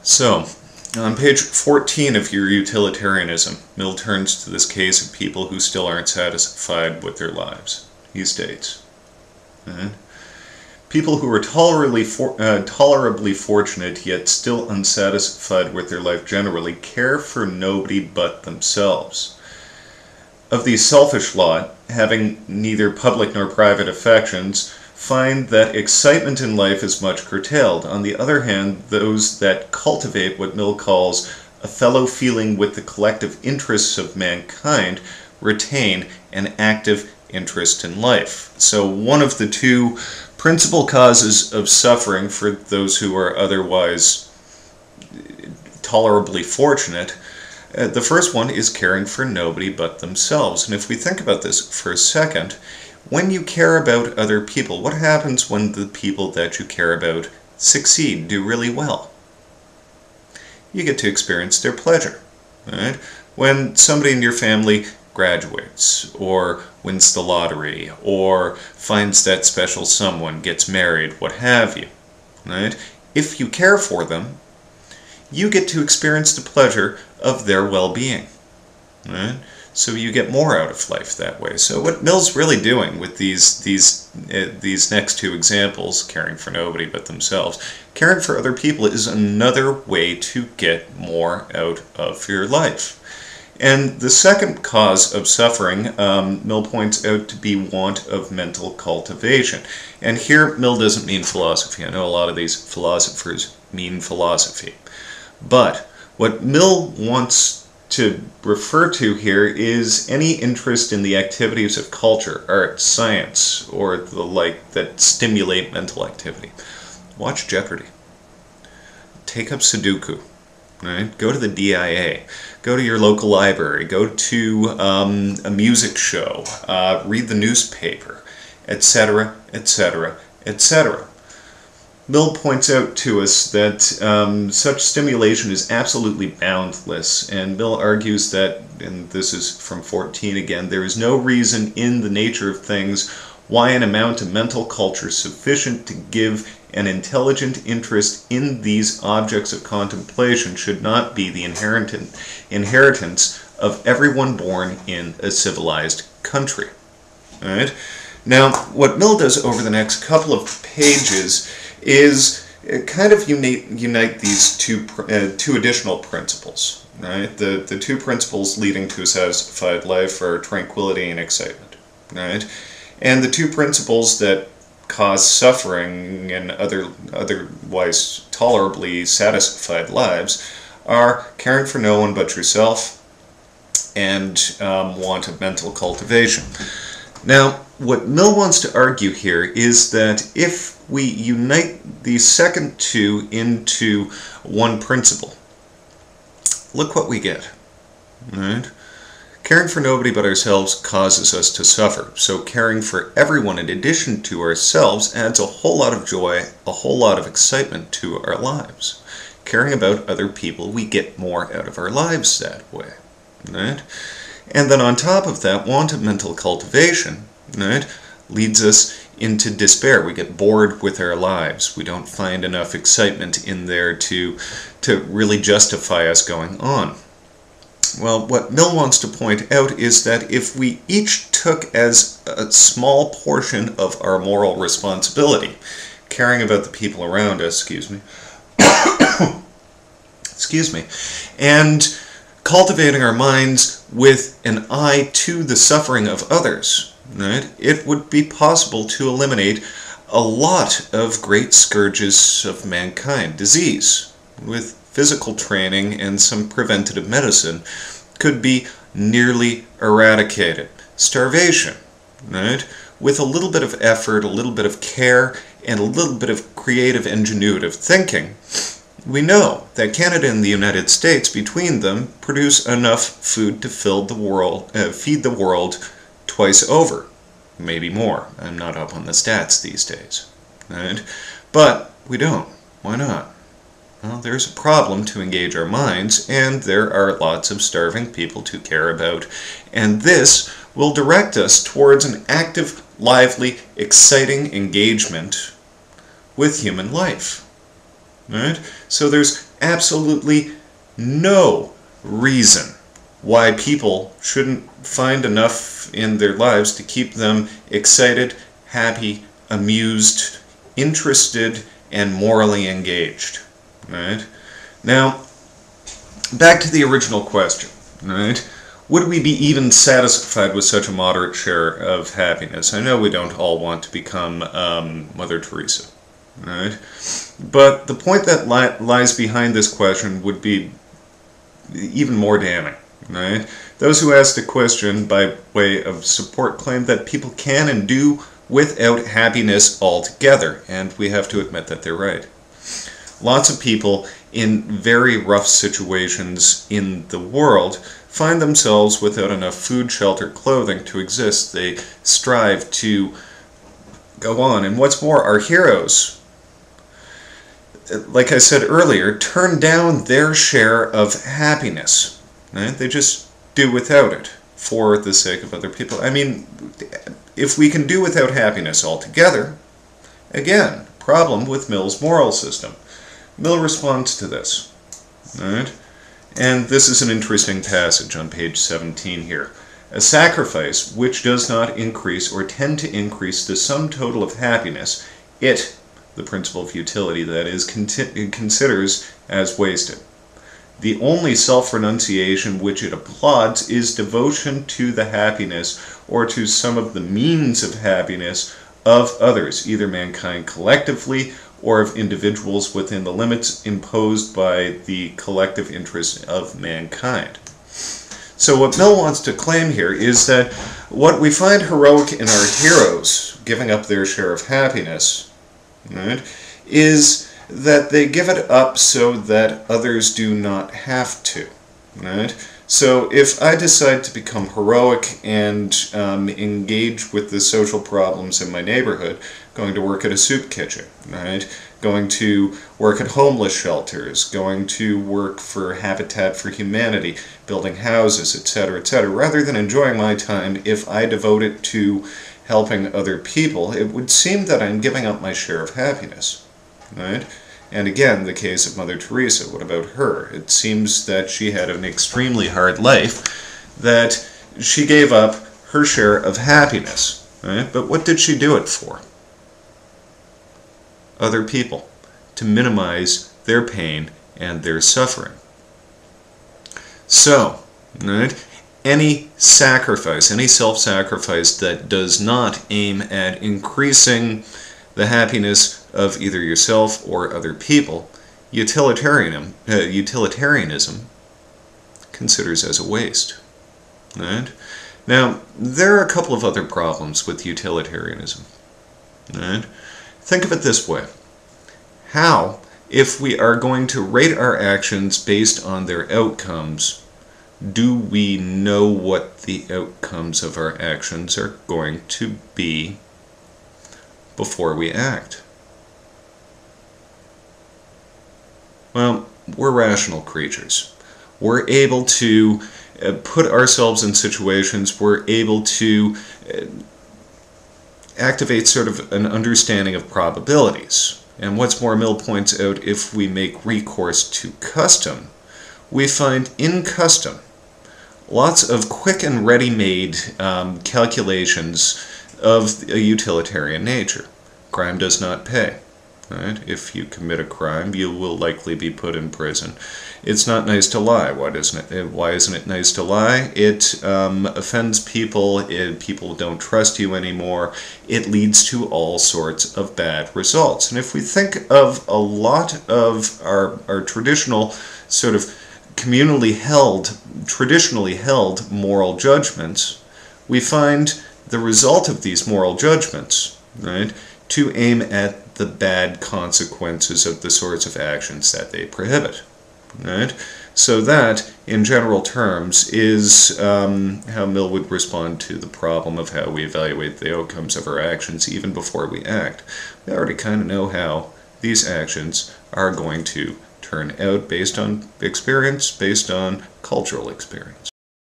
So, on page 14 of your Utilitarianism, Mill turns to this case of people who still aren't satisfied with their lives. He states, people who are tolerably fortunate yet still unsatisfied with their life generally care for nobody but themselves. Of the selfish lot, having neither public nor private affections, find that excitement in life is much curtailed. On the other hand, those that cultivate what Mill calls a fellow feeling with the collective interests of mankind retain an active interest in life. So one of the two principal causes of suffering for those who are otherwise tolerably fortunate, the first one is caring for nobody but themselves. And if we think about this for a second, when you care about other people, what happens when the people that you care about succeed, do really well? You get to experience their pleasure. Right? When somebody in your family graduates, or wins the lottery, or finds that special someone, gets married, what have you, right? If you care for them, you get to experience the pleasure of their well-being, right? So you get more out of life that way. So what Mill's really doing with these next two examples, caring for nobody but themselves, caring for other people is another way to get more out of your life. And the second cause of suffering, Mill points out to be want of mental cultivation. And here, Mill doesn't mean philosophy. I know a lot of these philosophers mean philosophy. But what Mill wants to refer to here is any interest in the activities of culture, art, science, or the like that stimulate mental activity. Watch Jeopardy! Take up Sudoku. Right? Go to the DIA, go to your local library, go to a music show, read the newspaper, etc., etc., etc. Mill points out to us that such stimulation is absolutely boundless, and Mill argues that, and this is from 14 again, there is no reason in the nature of things why an amount of mental culture sufficient to give an intelligent interest in these objects of contemplation should not be the inheritance of everyone born in a civilized country. All right? Now, what Mill does over the next couple of pages is kind of unite these two additional principles. Right? The two principles leading to a satisfied life are tranquility and excitement. Right? And the two principles that cause suffering in otherwise tolerably satisfied lives are caring for no one but yourself and want of mental cultivation. Now, what Mill wants to argue here is that if we unite these second two into one principle, look what we get. Right? Caring for nobody but ourselves causes us to suffer. So caring for everyone in addition to ourselves adds a whole lot of joy, a whole lot of excitement to our lives. Caring about other people, we get more out of our lives that way. Right? And then on top of that, want of mental cultivation, right, leads us into despair. We get bored with our lives. We don't find enough excitement in there to really justify us going on. Well, what Mill wants to point out is that if we each took as a small portion of our moral responsibility, caring about the people around us, and cultivating our minds with an eye to the suffering of others, right, it would be possible to eliminate a lot of great scourges of mankind. Disease, with physical training and some preventative medicine, could be nearly eradicated. Starvation, right, with a little bit of effort, a little bit of care, and a little bit of creative ingenuitive thinking, we know that Canada and the United States, between them, produce enough food to feed the world twice over, maybe more. I'm not up on the stats these days, right? But we don't. Why not? Well, there's a problem to engage our minds, and there are lots of starving people to care about, and this will direct us towards an active, lively, exciting engagement with human life. Right? So there's absolutely no reason why people shouldn't find enough in their lives to keep them excited, happy, amused, interested, and morally engaged. Right? Now, back to the original question. Right? Would we be even satisfied with such a moderate share of happiness? I know we don't all want to become Mother Teresa. Right? But the point that lies behind this question would be even more damning. Right? Those who ask the question by way of support claim that people can and do without happiness altogether, and we have to admit that they're right. Lots of people in very rough situations in the world find themselves without enough food, shelter, clothing to exist. They strive to go on, and what's more, our heroes, like I said earlier, turn down their share of happiness. Right? They just do without it for the sake of other people. I mean, if we can do without happiness altogether, again, problem with Mill's moral system. Mill responds to this. Right? And this is an interesting passage on page 17 here. A sacrifice which does not increase or tend to increase the sum total of happiness, it, the principle of utility that is, considers as wasted. The only self-renunciation which it applauds is devotion to the happiness or to some of the means of happiness of others, either mankind collectively or of individuals within the limits imposed by the collective interests of mankind. So what Mill wants to claim here is that what we find heroic in our heroes giving up their share of happiness, right, is that they give it up so that others do not have to. Right? So if I decide to become heroic and engage with the social problems in my neighborhood, going to work at a soup kitchen, right? Going to work at homeless shelters, going to work for Habitat for Humanity, building houses, etc., rather than enjoying my time, if I devote it to helping other people, it would seem that I'm giving up my share of happiness. Right? And again, the case of Mother Teresa, what about her? It seems that she had an extremely hard life, that she gave up her share of happiness. Right? But what did she do it for? Other people, to minimize their pain and their suffering. So, right, any sacrifice, any self-sacrifice that does not aim at increasing the happiness of either yourself or other people, utilitarianism considers as a waste. Right? Now, there are a couple of other problems with utilitarianism. Right? Think of it this way. How, if we are going to rate our actions based on their outcomes, do we know what the outcomes of our actions are going to be before we act? Well, we're rational creatures. We're able to put ourselves in situations, we're able to activate sort of an understanding of probabilities. And what's more, Mill points out, if we make recourse to custom, we find in custom lots of quick and ready-made calculations of a utilitarian nature. Crime does not pay. Right? If you commit a crime, you will likely be put in prison. It's not nice to lie. Why isn't it nice to lie? It offends people. People don't trust you anymore. It leads to all sorts of bad results. And if we think of a lot of our traditional sort of traditionally held moral judgments, we find the result of these moral judgments, right, to aim at the bad consequences of the sorts of actions that they prohibit. Right? So that, in general terms, is how Mill would respond to the problem of how we evaluate the outcomes of our actions even before we act. We already kind of know how these actions are going to turn out based on experience, based on cultural experience.